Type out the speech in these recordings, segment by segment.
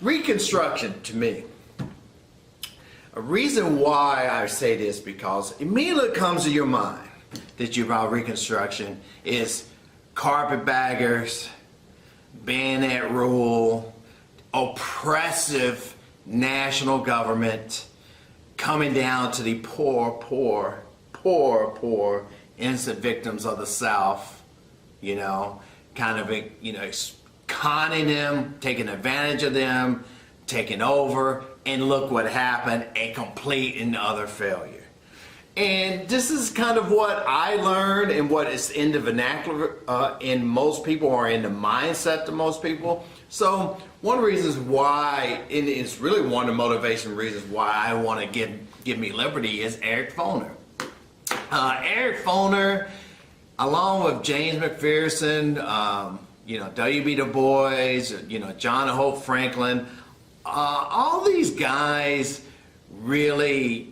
Reconstruction, to me, a reason why I say this, because immediately comes to your mind that you about Reconstruction is carpetbaggers, bayonet rule, oppressive national government coming down to the poor innocent victims of the South, kind of, conning them, taking advantage of them, taking over, and look what happened, a complete and utter failure. And this is kind of what I learned and what is in the vernacular in most people, or in the mindset of most people. So one of the reasons why, and it's really one of the motivation reasons why I want to give me liberty, is Eric Foner. Eric Foner, along with James McPherson, W.B. Du Bois, John Hope Franklin, all these guys really,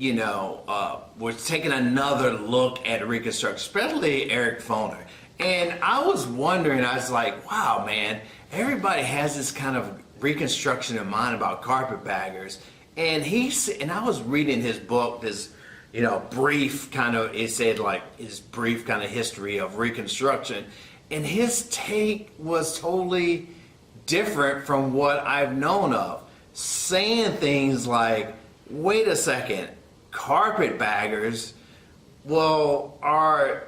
were taking another look at Reconstruction, especially Eric Foner. And I was wondering, I was like, wow, man, everybody has this kind of Reconstruction in mind about carpetbaggers. And I was reading his book, this, brief kind of, it said like his brief kind of history of Reconstruction. And his take was totally different from what I've known of. Saying things like, wait a second, carpetbaggers, are...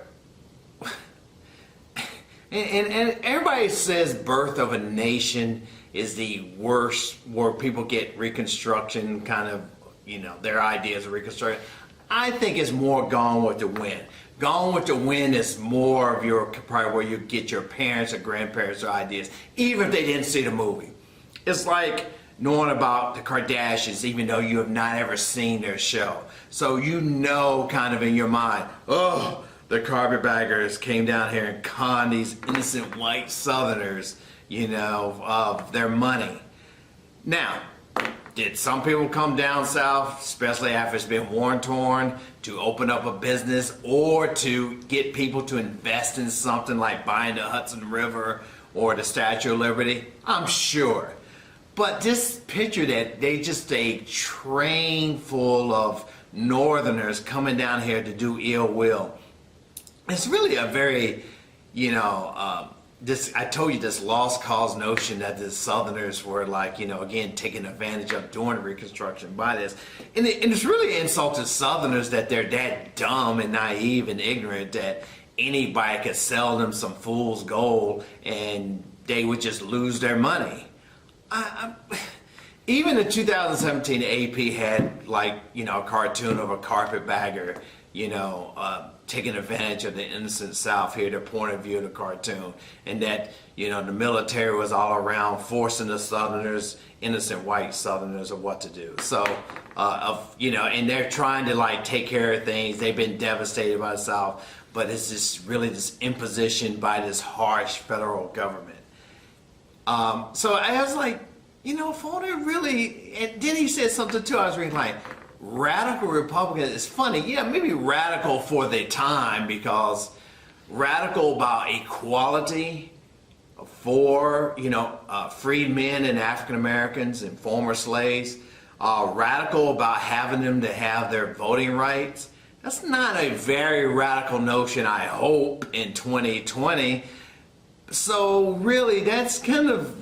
and everybody says Birth of a Nation is the worst, where people get Reconstruction, kind of, their ideas of Reconstruction. I think it's more Gone with the Wind. Gone with the Wind is more of your, probably where you get your parents or grandparents' ideas, even if they didn't see the movie. It's like knowing about the Kardashians, even though you have not ever seen their show. So kind of in your mind, oh, the carpetbaggers came down here and conned these innocent white Southerners, of their money. Now, did some people come down south, especially after it's been war-torn, to open up a business or to get people to invest in something like buying the Hudson River or the Statue of Liberty? I'm sure. But this picture that they just a train full of Northerners coming down here to do ill will, it's really a very, I told you this lost cause notion that the Southerners were again, taking advantage of during Reconstruction by this. And it's really insult to Southerners that they're that dumb and naive and ignorant that anybody could sell them some fool's gold and they would just lose their money. Even in 2017, AP had a cartoon of a carpetbagger, taking advantage of the innocent South here, their point of view of the cartoon, and that the military was all around forcing the Southerners, innocent white Southerners, of what to do. So, and they're trying to take care of things. They've been devastated by the South, but it's just really this imposition by this harsh federal government. So I was like, Foner really, and then he said something too, I was reading radical Republican. It's funny, yeah, maybe radical for the time, because radical about equality for, freedmen and African Americans and former slaves, radical about having them to have their voting rights. That's not a very radical notion, I hope, in 2020. So really, that's kind of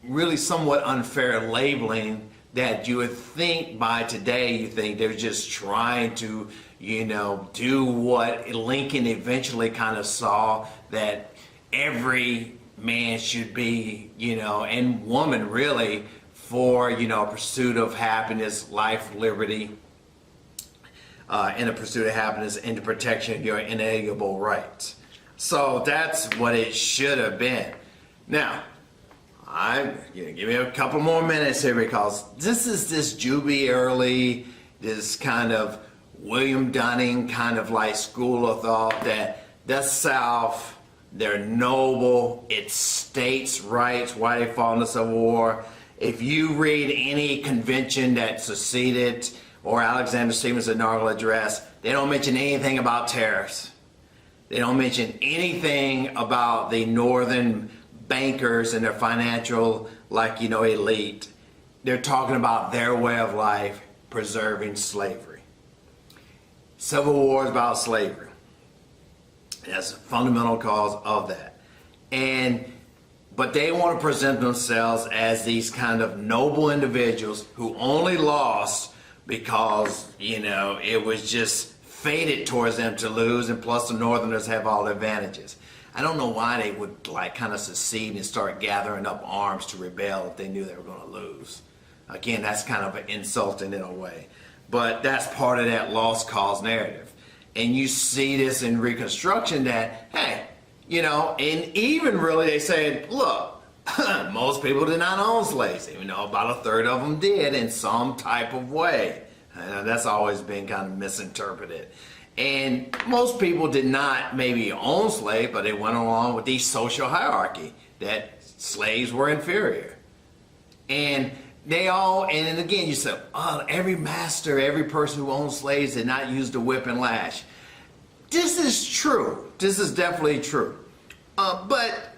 really somewhat unfair labeling that you would think by today, you think they're just trying to, do what Lincoln eventually kind of saw, that every man should be, and woman really, for, pursuit of happiness, life, liberty, and the pursuit of happiness and the protection of your inalienable rights. So that's what it should have been. Now, give me a couple more minutes here, because this is this Juby Early, this kind of William Dunning kind of school of thought that the South, they're noble, it's states' rights, why they fought in the Civil War. If you read any convention that seceded or Alexander Stephens' inaugural address, they don't mention anything about tariffs. They don't mention anything about the Northern bankers and their financial, elite. they're talking about their way of life preserving slavery. Civil War is about slavery. That's a fundamental cause of that. But they want to present themselves as these kind of noble individuals who only lost because, it was just fated towards them to lose, and plus the Northerners have all the advantages. I don't know why they would kind of secede and start gathering up arms to rebel if they knew they were going to lose. Again, that's kind of insulting in a way. But that's part of that lost cause narrative. And you see this in Reconstruction that, hey, and even really they said, look, most people did not own slaves, even though about a third of them did in some type of way. That's always been kind of misinterpreted. And most people did not maybe own slaves, but they went along with the social hierarchy that slaves were inferior. And and again, you said, every master, every person who owned slaves did not use the whip and lash. This is true. This is definitely true. But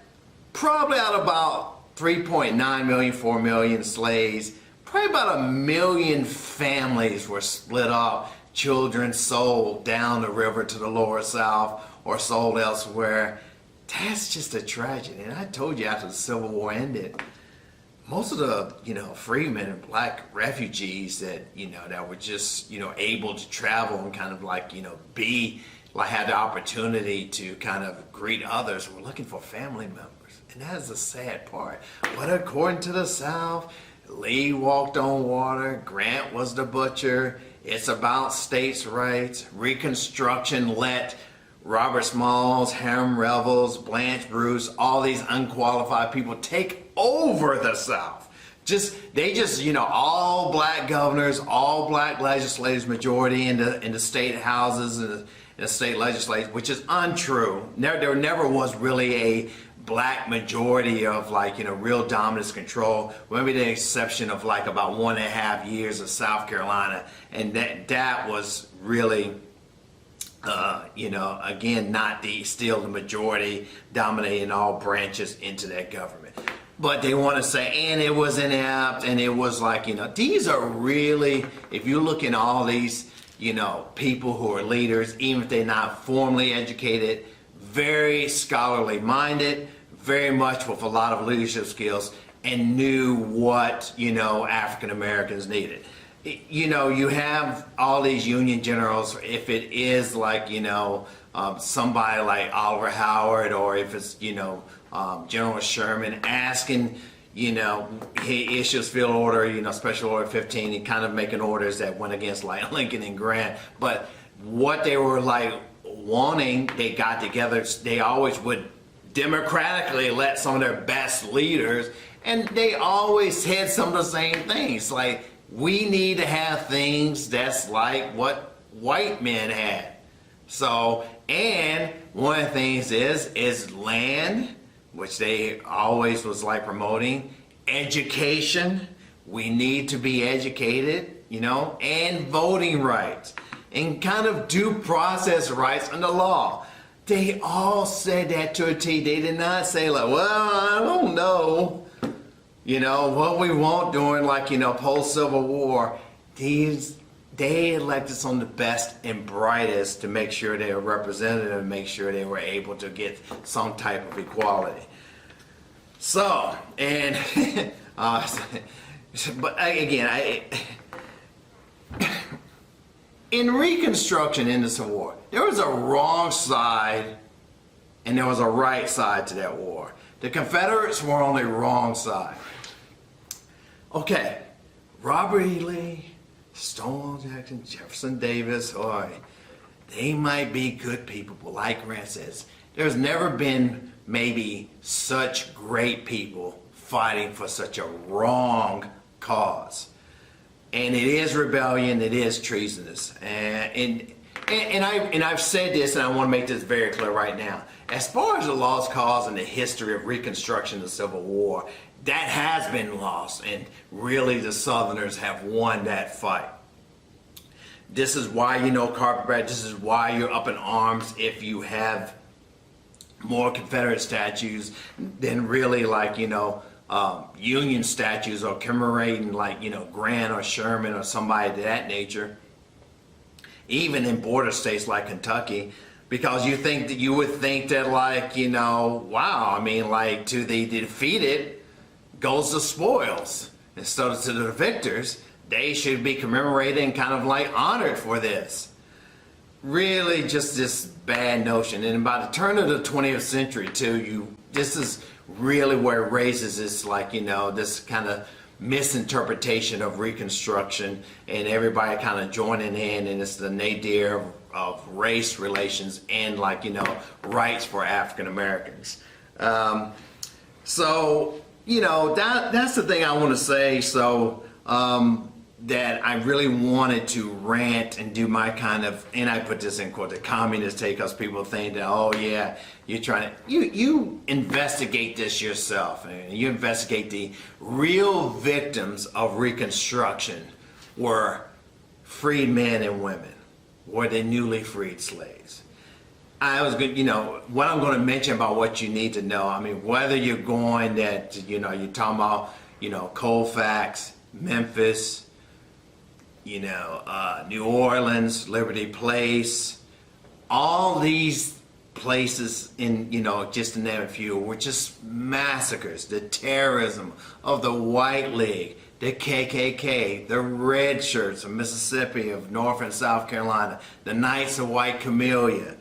probably out of about 3.9 million, 4 million slaves, probably about 1 million families were split up, children sold down the river to the lower South or sold elsewhere. That's just a tragedy. And I told you after the Civil War ended, most of the, freedmen and black refugees that, that were just, able to travel and kind of had the opportunity to kind of greet others were looking for family members. And that is the sad part. But according to the South, Lee walked on water, Grant was the butcher. It's about states' rights. Reconstruction let Robert Smalls, Hiram Revels, Blanche Bruce, all these unqualified people take over the South. All black governors, all black legislators, majority in the state houses and the state legislatures, which is untrue. There never was really a black majority of real dominance control, maybe the exception of about 1.5 years of South Carolina, and that was really again not still the majority dominating all branches into that government. But they want to say, and it was inept, and it was these are really, if you look in all these people who are leaders, even if they're not formally educated, very scholarly minded, very much with a lot of leadership skills, and knew what African Americans needed. You have all these Union generals. If it is somebody like Oliver Howard, or if it's General Sherman asking, he issues field order, Special Order 15, and kind of making orders that went against Lincoln and Grant. But what they were wanting, they got together. They always would democratically let some of their best leaders, and they always said some of the same things. We need to have things that's like what white men had. So, and one of the things is land, which they always was promoting, education. We need to be educated, and voting rights, and kind of due process rights under law. They all said that to a T. They did not say well, I don't know, what we want during post-Civil War. They elected some of the best and brightest to make sure they were represented and make sure they were able to get some type of equality. So, and, but again, in Reconstruction in the Civil War, there was a wrong side and there was a right side to that war. The Confederates were on the wrong side. Okay, Robert E. Lee, Stonewall Jackson, Jefferson Davis, they might be good people, but like Grant says, there's never been maybe such great people fighting for such a wrong cause. And it is rebellion, it is treasonous. And I've said this, and I want to make this very clear right now. As far as the lost cause in the history of Reconstruction, the Civil War, that has been lost, and really the Southerners have won that fight. This is why carpetbag, this is why you're up in arms if you have more Confederate statues than really Union statues or commemorating like, Grant or Sherman or somebody of that nature, even in border states like Kentucky, because you would think that like, wow, I mean, like to the defeated goes the spoils. Instead of to the victors, they should be commemorated and kind of like honored for this. Really just this bad notion. And by the turn of the 20th century too, this is really where it raises this like, this kind of misinterpretation of Reconstruction and everybody kind of joining in, and it's the nadir of race relations and like, rights for African Americans. So, that's the thing I want to say. So, that I really wanted to rant and do my kind of, and I put this in quote, the communist take, because people think that, oh yeah, you're trying to, you investigate this yourself, and you investigate the real victims of Reconstruction were freed men and women, were the newly freed slaves. I was good, what I'm going to mention about what you need to know, I mean, whether you're going that, you're talking about, Colfax, Memphis, New Orleans, Liberty Place, all these places in, just to name a few, were just massacres. The terrorism of the White League, the KKK, the Red Shirts of Mississippi, of North and South Carolina, the Knights of White Camellia.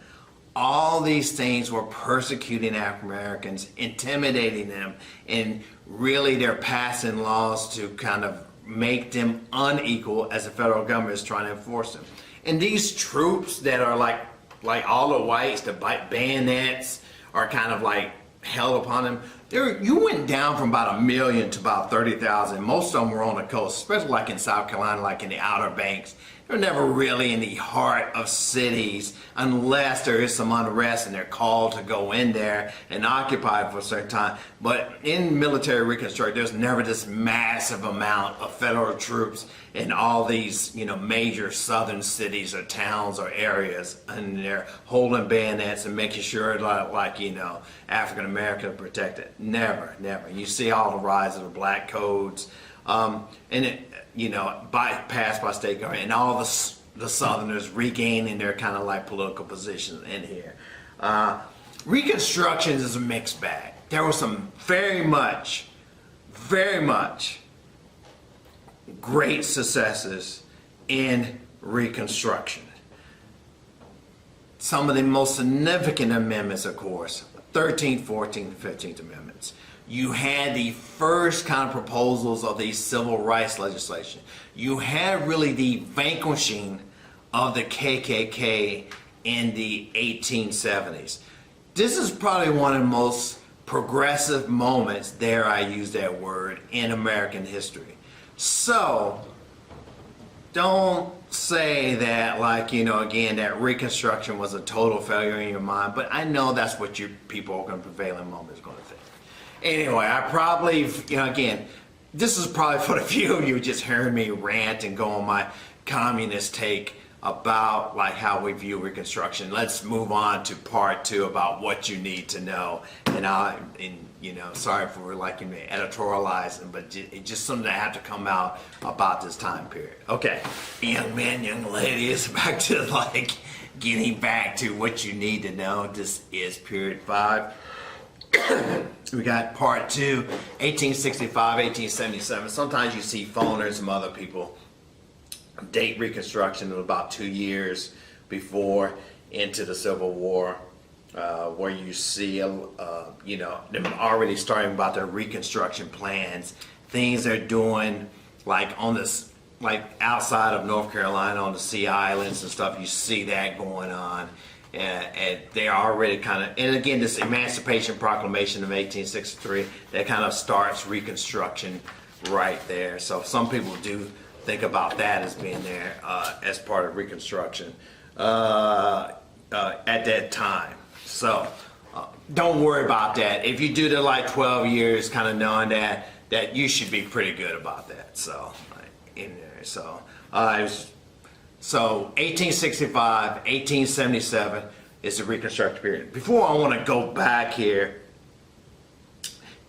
All these things were persecuting African Americans, intimidating them, and really they're passing laws to kind of make them unequal as the federal government is trying to enforce them. And these troops that are like all the whites, the bayonets are kind of like held upon them. You went down from about 1 million to about 30,000. Most of them were on the coast, especially like in South Carolina, like in the Outer Banks. They're never really in the heart of cities unless there is some unrest and they're called to go in there and occupy for a certain time. But in military reconstruction, there's never this massive amount of federal troops in all these, major southern cities or towns or areas, and they're holding bayonets and making sure like African Americans are protected. Never. You see all the rise of the black codes. And it, bypassed by state government, and all the Southerners regaining their kind of like political positions in here. Reconstruction is a mixed bag. There was some very much great successes in Reconstruction. Some of the most significant amendments, of course, 13th, 14th, 15th Amendments. You had the first kind of proposals of the civil rights legislation. You had really the vanquishing of the KKK in the 1870s. This is probably one of the most progressive moments, dare I use that word, in American history. So, don't say that like, again, that Reconstruction was a total failure in your mind, but I know that's what you people are going to prevailing moment is going to think. Anyway, I probably, again, this is probably for the few of you just hearing me rant and go on my communist take about like how we view Reconstruction. Let's move on to part 2 about what you need to know. And sorry for like editorializing, but it's just something that had to come out about this time period. Okay, young men, young ladies, back to like getting back to what you need to know. This is period 5. We got part 2, 1865, 1877. Sometimes you see phoners and some other people date Reconstruction of about 2 years before into the Civil War, where you see, them already starting about their Reconstruction plans, things they're doing like on this, like outside of North Carolina on the Sea Islands and stuff. You see that going on. And they are already kind of, and again, this Emancipation Proclamation of 1863, that kind of starts Reconstruction right there. So some people do think about that as being there as part of Reconstruction at that time. So don't worry about that. If you do the like 12 years, kind of knowing that you should be pretty good about that. So in there, so. So 1865, 1877 is the Reconstruction period. Before I want to go back here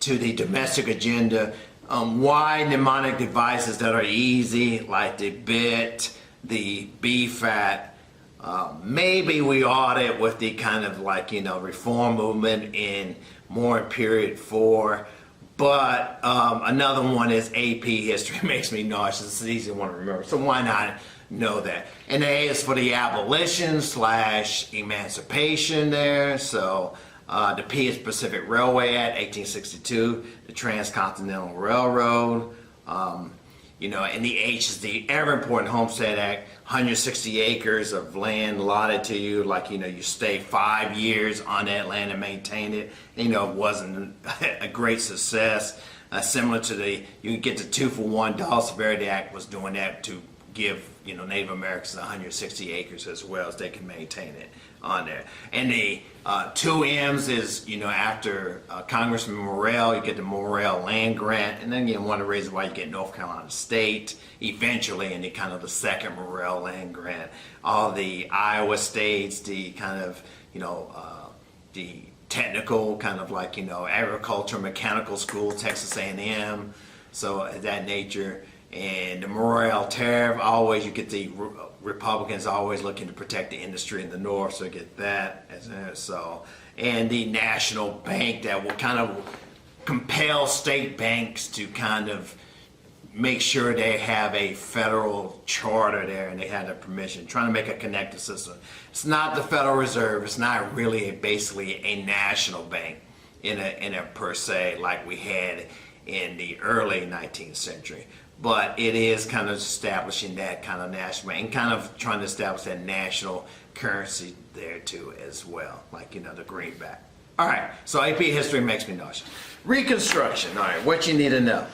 to the domestic agenda. Why mnemonic devices that are easy, like the BIT, the BFAT? Maybe we ought it with the kind of like, reform movement in more period 4. But another one is AP history. Makes me nauseous. It's an easy one to remember. So why not know that? And the A is for the abolition / emancipation there. So the P is Pacific Railway Act, 1862, the Transcontinental Railroad. And the H is the ever important Homestead Act, 160 acres of land allotted to you, like, you stay 5 years on that land and maintain it. It wasn't a great success. Similar to you get the 2-for-1, Dawes Severity Act was doing that to give, Native Americans 160 acres as well as they can maintain it on there. And the 2 M's is, after Congressman Morrell, you get the Morrell Land Grant, and then one of the reasons why you get North Carolina State eventually, and the kind of the second Morrell Land Grant. All the Iowa states, the kind of, the technical kind of like, agriculture, mechanical school, Texas A&M, so that nature. And the Morrell tariff, always you get the Republicans always looking to protect the industry in the North, so you get that. And the national bank that will kind of compel state banks to kind of make sure they have a federal charter there and they have their permission, trying to make a connected system. It's not the Federal Reserve. It's not really basically a national bank in a per se like we had in the early 19th century. But it is kind of establishing that kind of national and kind of trying to establish that national currency there too as well, like, the greenback. All right, so AP history makes me nauseous. Reconstruction, all right, what you need to know.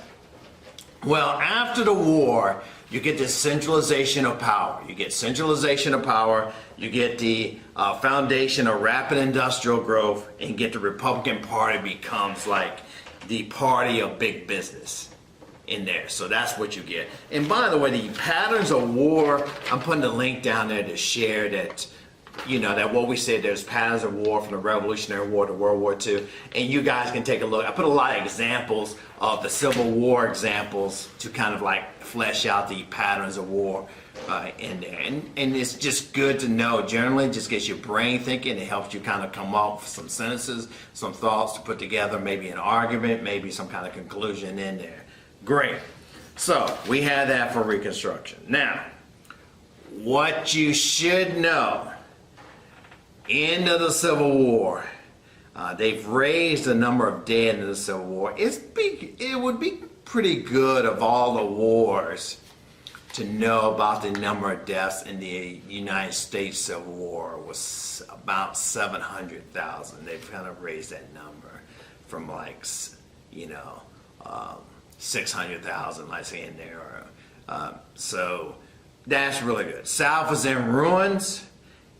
Well, after the war, you get this centralization of power. You get centralization of power, you get the foundation of rapid industrial growth, and you get the Republican Party becomes like the party of big business in there. So that's what you get. And by the way, the patterns of war, I'm putting the link down there to share that, that what we said, there's patterns of war from the Revolutionary War to World War II. And you guys can take a look. I put a lot of examples of the Civil War examples to kind of like flesh out the patterns of war in there. And it's just good to know. Generally, it just gets your brain thinking. It helps you kind of come up with some sentences, some thoughts to put together, maybe an argument, maybe some kind of conclusion in there. Great. So we had that for Reconstruction. Now, what you should know, end of the Civil War. They've raised the number of dead in the Civil War. It would be pretty good of all the wars to know about the number of deaths in the United States Civil War was about 700,000. They've kind of raised that number from like, 600,000, let's say, in there. So that's really good. South is in ruins,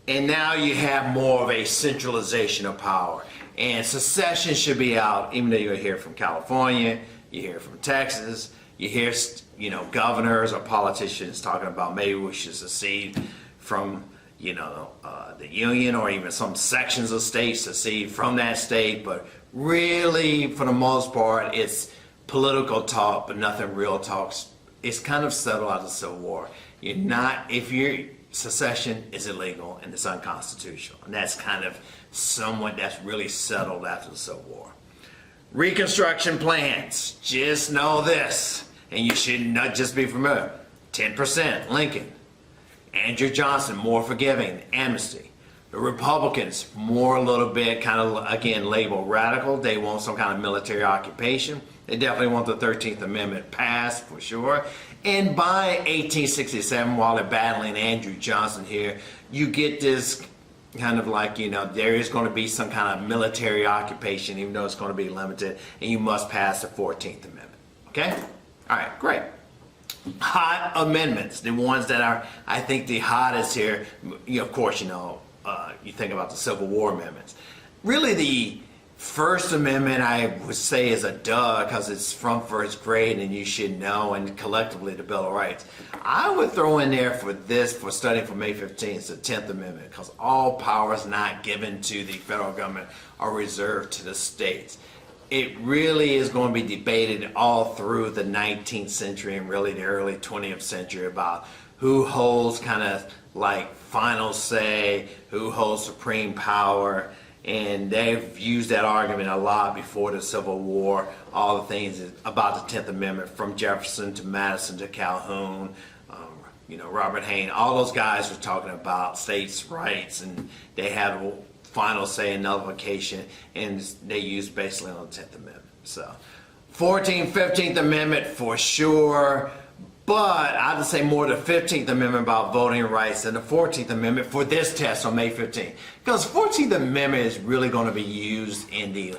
and now you have more of a centralization of power. And secession should be out, even though you hear from California, you hear from Texas, you hear, governors or politicians talking about maybe we should secede from, the Union, or even some sections of states secede from that state. But really, for the most part, it's political talk, but nothing real talks. It's kind of settled out of the Civil War. Secession is illegal and it's unconstitutional. And that's kind of that's really settled after the Civil War. Reconstruction plans. Just know this, and you should not just be familiar. 10%, Lincoln. Andrew Johnson, more forgiving, amnesty. The Republicans, more a little bit, kind of, again, labeled radical. They want some kind of military occupation. They definitely want the 13th Amendment passed, for sure. And by 1867, while they're battling Andrew Johnson here, you get this kind of like, there is going to be some kind of military occupation, even though it's going to be limited, and you must pass the 14th Amendment. Okay? All right, great. Hot amendments, the ones that are, I think, the hottest here. Of course, you think about the Civil War amendments. Really, the First Amendment, I would say, is a duh because it's from first grade and you should know, and collectively the Bill of Rights. I would throw in there for studying for May 15th, the 10th Amendment, because all powers not given to the federal government are reserved to the states. it really is going to be debated all through the 19th century and really the early 20th century about who holds kind of like final say, who holds supreme power. And they've used that argument a lot before the Civil War, all the things about the 10th Amendment, from Jefferson to Madison to Calhoun, Robert Hayne, all those guys were talking about states' rights, and they had a final say in nullification, and they used basically on the 10th Amendment. So 14th, 15th Amendment for sure, but I'd say more the 15th Amendment about voting rights than the 14th Amendment for this test on May 15th. Because the 14th Amendment is really going to be used in the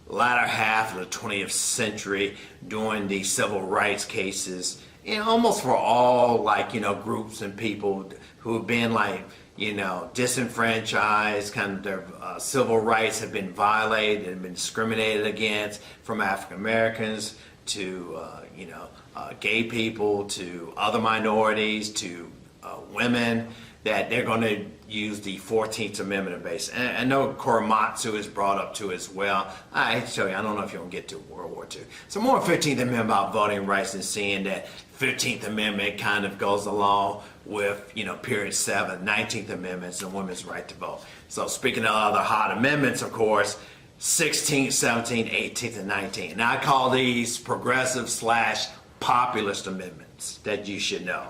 latter half of the 20th century during the civil rights cases, almost for all groups and people who have been disenfranchised, kind of their civil rights have been violated and been discriminated against, from African Americans to gay people to other minorities to women, that they're going to use the 14th Amendment base. And I know Korematsu is brought up too as well. I tell you, I don't know if you're going to get to World War II. So more 15th Amendment about voting rights, and seeing that 15th Amendment kind of goes along with, period 7, 19th Amendments and women's right to vote. So speaking of other hot amendments, of course, 16th, 17th, 18th, and 19th. Now I call these progressive / populist amendments that you should know.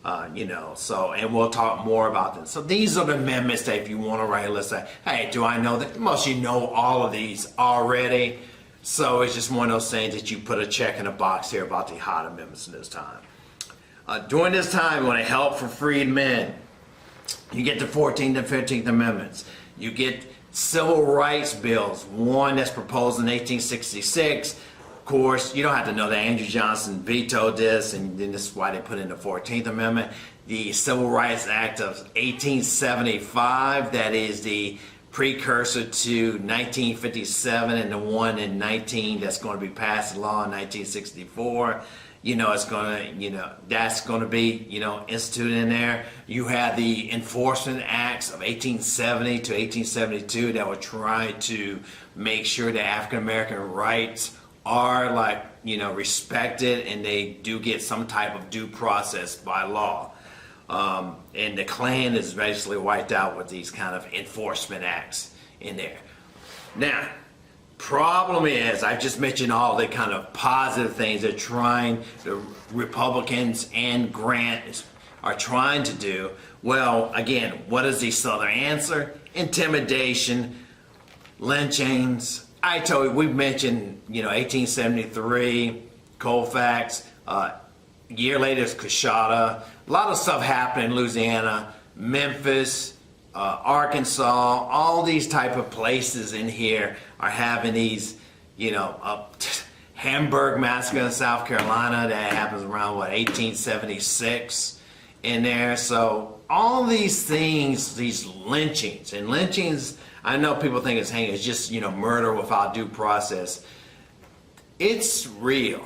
And we'll talk more about them. So these are the amendments that if you want to write, let's say, hey, do I know that? Most of you know all of these already. So it's just one of those things that you put a check in a box here about the hot amendments in this time. During this time, when it helped for freed men, you get the 14th and 15th Amendments. You get civil rights bills, one that's proposed in 1866. Of course, you don't have to know that Andrew Johnson vetoed this, and then this is why they put in the 14th Amendment. The Civil Rights Act of 1875, that is the precursor to 1957, and the one in that's going to be passed in law in 1964. It's going to, that's going to be, instituted in there. You have the Enforcement Acts of 1870 to 1872 that were trying to make sure that African American rights are respected, and they do get some type of due process by law. And the Klan is basically wiped out with these kind of enforcement acts in there. Now, problem is, I just mentioned all the kind of positive things they're trying, the Republicans and Grant are trying to do. Well, again, what is the Southern answer? Intimidation, lynchings. I told you, we've mentioned, 1873, Colfax, a year later it's Coshada. A lot of stuff happened in Louisiana, Memphis, Arkansas, all these type of places in here are having these, Hamburg Massacre in South Carolina that happens around, 1876 in there. So all these things, these lynchings, and lynchings, I know people think it's just, murder without due process. It's real.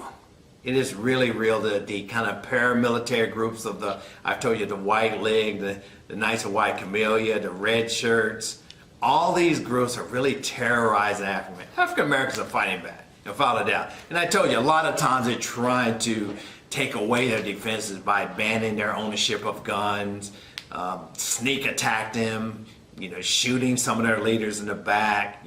It is really real. The kind of paramilitary groups of I've told you, the White League, the Knights of White Camellia, the Red Shirts, all these groups are really terrorizing African Americans. African Americans are fighting back, without a doubt. And I told you, a lot of times they're trying to take away their defenses by banning their ownership of guns, sneak attack them, shooting some of their leaders in the back,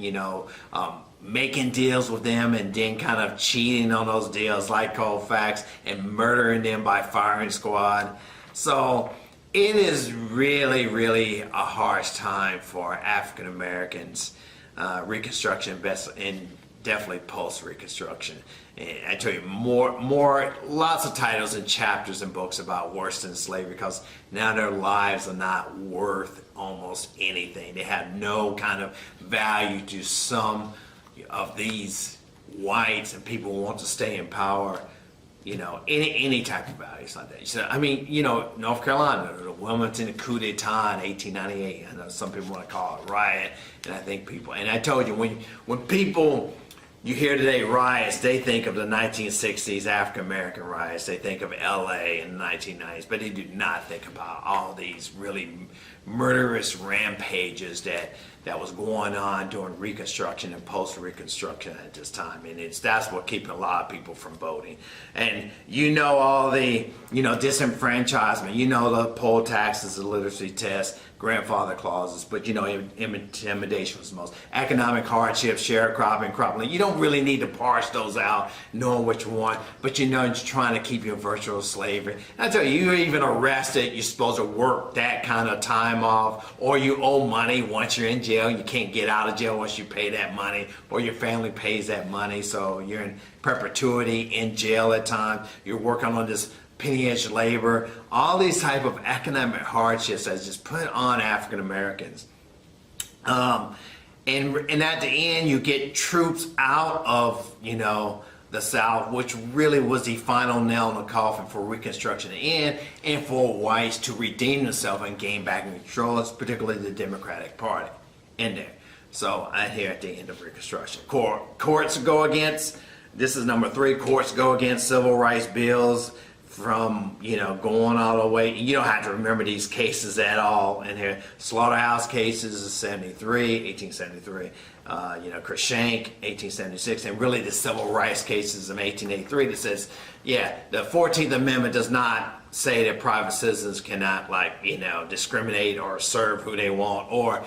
making deals with them and then kind of cheating on those deals like Colfax and murdering them by firing squad. So it is really, really a harsh time for African Americans, Reconstruction and definitely post-Reconstruction. And I tell you, lots of titles and chapters and books about worse than slavery, because now their lives are not worth almost anything. They have no kind of value to some of these whites and people who want to stay in power. Any type of values like that. So, North Carolina, the Wilmington coup d'etat in 1898. I know some people want to call it riot, and I think and I told you, when people, you hear today riots, they think of the 1960s African American riots. They think of LA in the 1990s, but they do not think about all these really murderous rampages that was going on during Reconstruction and post-Reconstruction at this time, and that's what keeping a lot of people from voting. And all the disenfranchisement, the poll taxes, the literacy test, grandfather clauses, but intimidation was the most. Economic hardship, sharecropping, cropland. You don't really need to parse those out, knowing what you want, but just trying to keep you in virtual slavery. And I tell you, you're even arrested, you're supposed to work that kind of time off, or you owe money once you're in jail. You can't get out of jail once you pay that money, or your family pays that money, so you're in perpetuity in jail at times. You're working on this penny-edge labor, all these type of economic hardships that's just put on African Americans. And at the end, you get troops out of, the South, which really was the final nail in the coffin for Reconstruction to end, and for whites to redeem themselves and gain back control, particularly the Democratic Party in there. So here at the end of Reconstruction. Courts go against, this is number 3, courts go against civil rights bills from, going all the way. You don't have to remember these cases at all in here. Slaughterhouse cases is 1873. Cruikshank, 1876, and really the civil rights cases of 1883 that says, the 14th Amendment does not say that private citizens cannot, discriminate or serve who they want, or,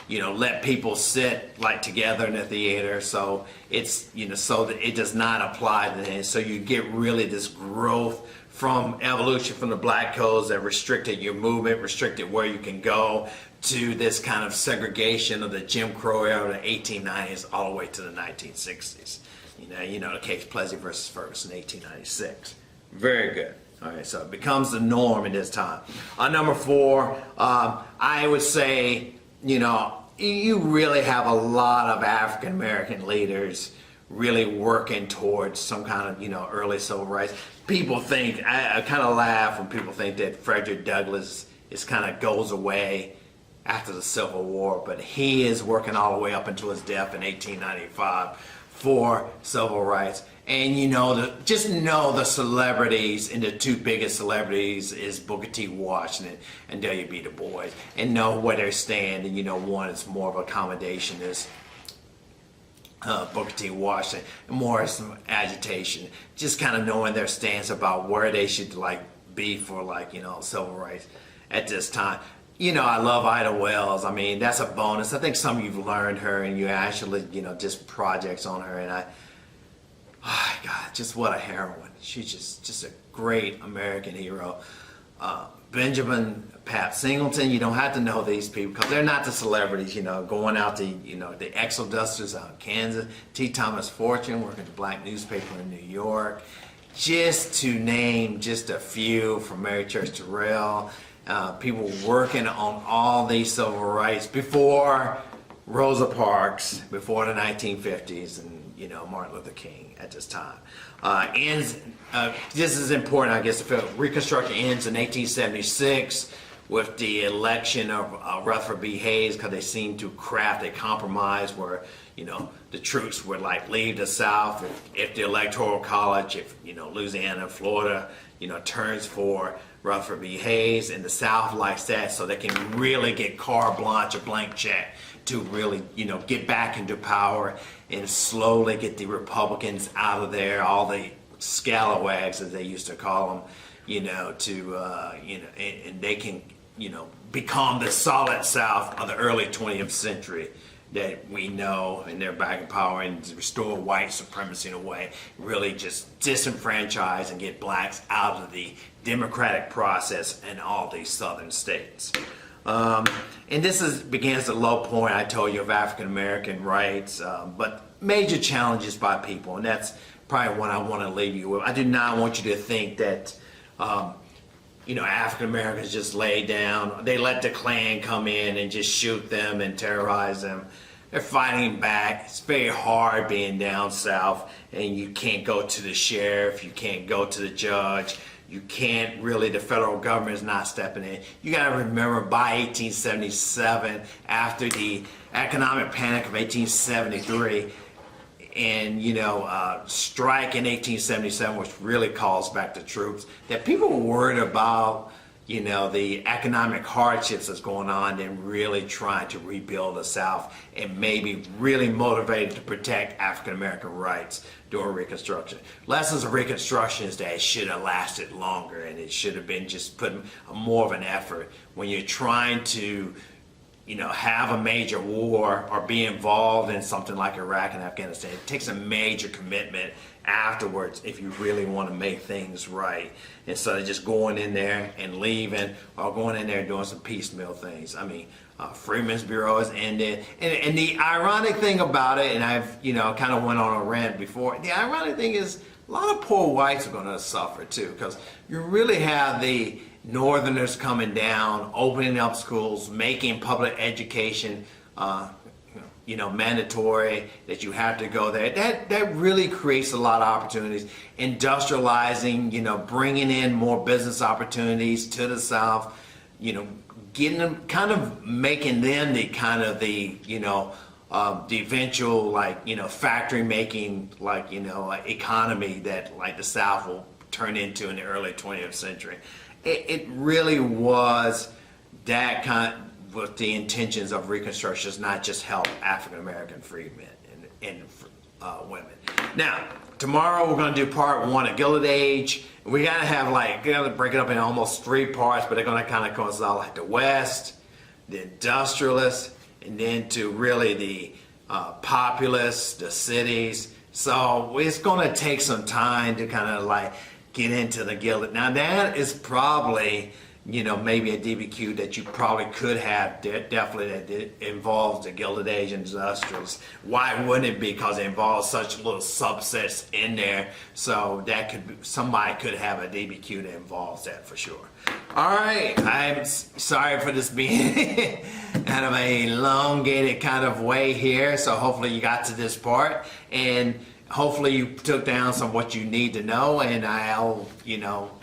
let people sit, together in the theater. So it's, so that it does not apply to them. So you get really this growth from evolution from the black codes that restricted your movement, restricted where you can go, to this kind of segregation of the Jim Crow era of the 1890s all the way to the 1960s. The case Plessy versus Ferguson, 1896. Very good. All right, so it becomes the norm in this time. Number 4, I would say, you really have a lot of African American leaders really working towards some kind of, early civil rights. People think, I kind of laugh when people think that Frederick Douglass kind of goes away after the Civil War, but he is working all the way up until his death in 1895 for civil rights. And just know the celebrities, and the 2 biggest celebrities is Booker T. Washington and W.B. Du Bois, and know where they stand. And one is more of accommodation, Booker T. Washington, and more some agitation, just kind of knowing their stance about where they should be for civil rights at this time. I love Ida Wells. I mean, that's a bonus. I think some of you've learned her, and you actually, just projects on her, and God, just what a heroine. She's just a great American hero. Benjamin Pap Singleton, you don't have to know these people because they're not the celebrities, going out to, the Exodusters out in Kansas. T. Thomas Fortune, working at the black newspaper in New York. Just to name just a few, from Mary Church Terrell. People working on all these civil rights before Rosa Parks, before the 1950s, and Martin Luther King at this time. This is important, I guess. Reconstruction ends in 1876 with the election of Rutherford B. Hayes, because they seemed to craft a compromise where the troops would leave the South if the Electoral College, if Louisiana, Florida, turns for Rutherford B. Hayes, and the South likes that, so they can really get carte blanche, a blank check, to really, get back into power and slowly get the Republicans out of there, all the scalawags, as they used to call them, and they can, become the solid South of the early 20th century that we know, and they're back in power and restore white supremacy in a way, really just disenfranchise and get blacks out of the democratic process in all these southern states. And this begins the low point, I told you, of African American rights, but major challenges by people, and that's probably what I want to leave you with. I do not want you to think that African Americans just lay down, they let the Klan come in and just shoot them and terrorize them. They're fighting back. It's very hard being down south, and you can't go to the sheriff, you can't go to the judge, you can't really, the federal government is not stepping in. You got to remember, by 1877, after the economic panic of 1873, and strike in 1877, which really calls back the troops, that people were worried about the economic hardships that's going on than really trying to rebuild the South and maybe really motivated to protect African American rights during Reconstruction. Lessons of Reconstruction is that it should have lasted longer, and it should have been just put more of an effort when you're trying to have a major war or be involved in something like Iraq and Afghanistan. It takes a major commitment afterwards if you really want to make things right, instead of just going in there and leaving, or going in there and doing some piecemeal things. I mean, Freedmen's Bureau has ended, and the ironic thing about it, and I've kind of went on a rant before, the ironic thing is a lot of poor whites are going to suffer too, because you really have the Northerners coming down, opening up schools, making public education mandatory, that you have to go there. That really creates a lot of opportunities. Industrializing, bringing in more business opportunities to the South, getting them, kind of making them the eventual factory making economy that the South will turn into in the early 20th century. It really was that kind with the intentions of Reconstruction, is not just help African American freedmen and women. Now, tomorrow we're going to do part 1 of Gilded Age. We gotta break it up in almost 3 parts, but they're going to kind of coincide, like the West, the industrialists, and then to really the populace, the cities. So it's going to take some time to kind of get into the Gilded. Now that is probably maybe a DBQ that you probably could have, definitely, that involves the Gilded Age and industrials. Why wouldn't it be? Because it involves such little subsets in there, so that somebody could have a DBQ that involves that for sure. All right, I'm sorry for this being kind of a elongated kind of way here, so hopefully you got to this part, and hopefully you took down some what you need to know, and I'll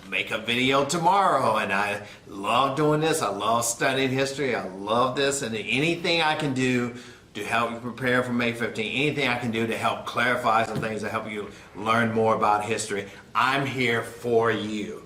make a video tomorrow. And I love doing this. I love studying history. I love this, and anything I can do to help you prepare for May 15th, anything I can do to help clarify some things, to help you learn more about history, I'm here for you.